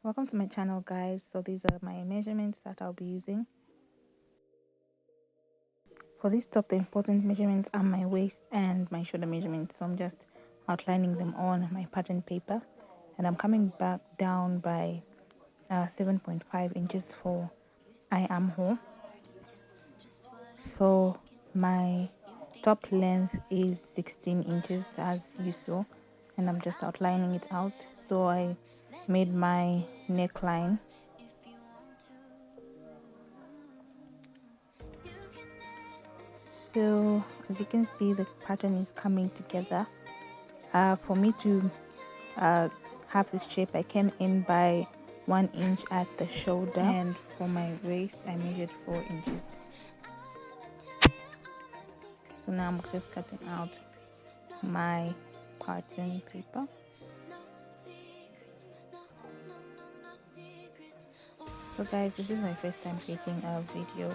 Welcome to my channel, guys. So these are my measurements that I'll be using for this top. The important measurements are my waist and my shoulder measurements, so I'm just outlining them on my pattern paper, and I'm coming back down by 7.5 inches for I armhole. So my top length is 16 inches as you saw, and I'm just outlining it out. So I made my neckline. So as you can see, the pattern is coming together. For me to have this shape, I came in by 1 inch at the shoulder, and for my waist I measured 4 inches. So now I'm just cutting out my pattern paper. So guys, this is my first time creating a video,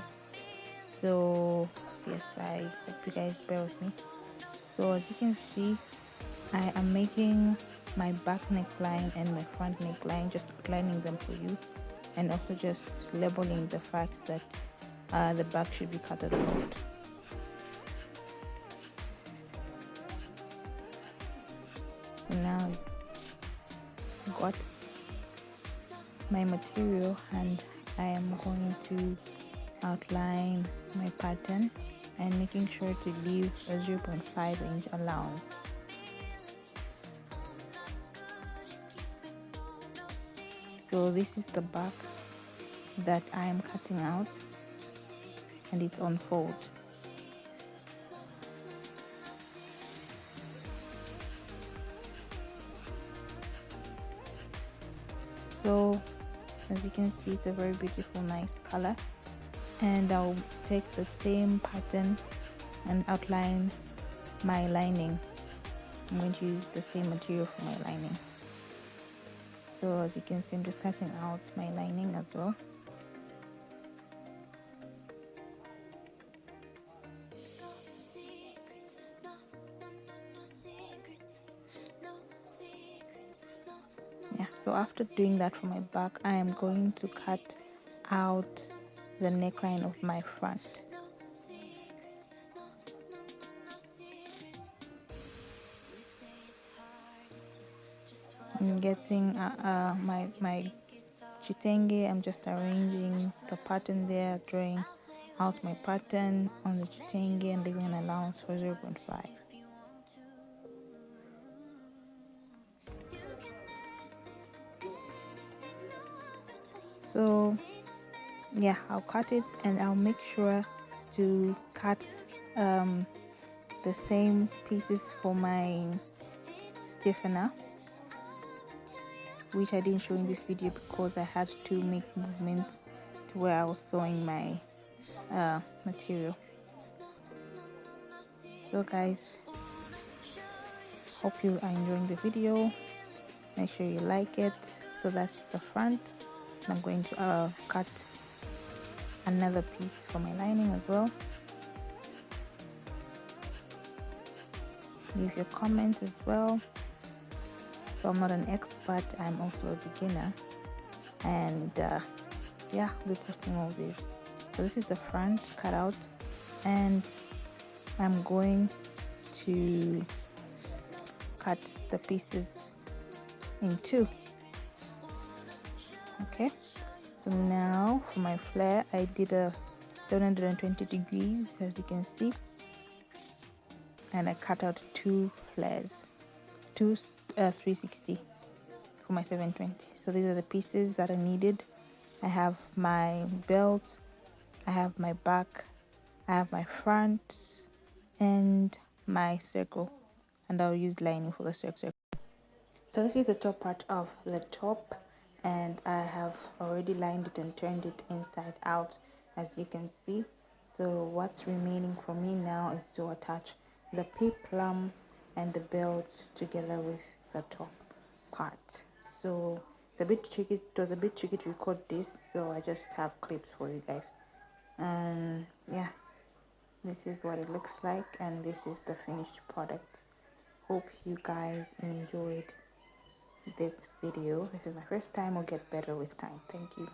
so yes, I hope you guys bear with me. So as you can see, I am making my back neckline and my front neckline, just outlining them for you, and also just labeling the fact that the back should be cut out. So now I got my material, and I am going to outline my pattern and making sure to leave a 0.5 inch allowance. So this is the back that I am cutting out, and it's on fold. So as you can see, it's a very beautiful, nice color, and I'll take the same pattern and outline my lining. I'm going to use the same material for my lining. So as you can see, I'm just cutting out my lining as well. Yeah, so after doing that for my back, I am going to cut out the neckline of my front. I'm getting my chitenge. I'm just arranging the pattern there, drawing out my pattern on the chitenge and leaving an allowance for 0.5. So yeah, I'll cut it, and I'll make sure to cut the same pieces for my stiffener, which I didn't show in this video because I had to make movements to where I was sewing my material. So guys, hope you are enjoying the video. Make sure you like it. So that's the front. I'm going to cut another piece for my lining as well. Leave your comments as well. So I'm not an expert, I'm also a beginner, and yeah, we're posting all this. So this is the front cut out, and I'm going to cut the pieces in two. Okay, so now for my flare, I did a 720 degrees, as you can see, and I cut out two flares, two 360 for my 720. So these are the pieces that are needed. I have my belt, I have my back, I have my front, and my circle, and I'll use lining for the circle. So this is the top part of the top, and I have already lined it and turned it inside out, as you can see. So what's remaining for me now is to attach the peplum and the belt together with the top part. So it's a bit tricky. It was a bit tricky to record this, so I just have clips for you guys. And yeah, this is what it looks like, and this is the finished product. Hope you guys enjoyed. this video. This is my first time. I'll get better with time. Thank you.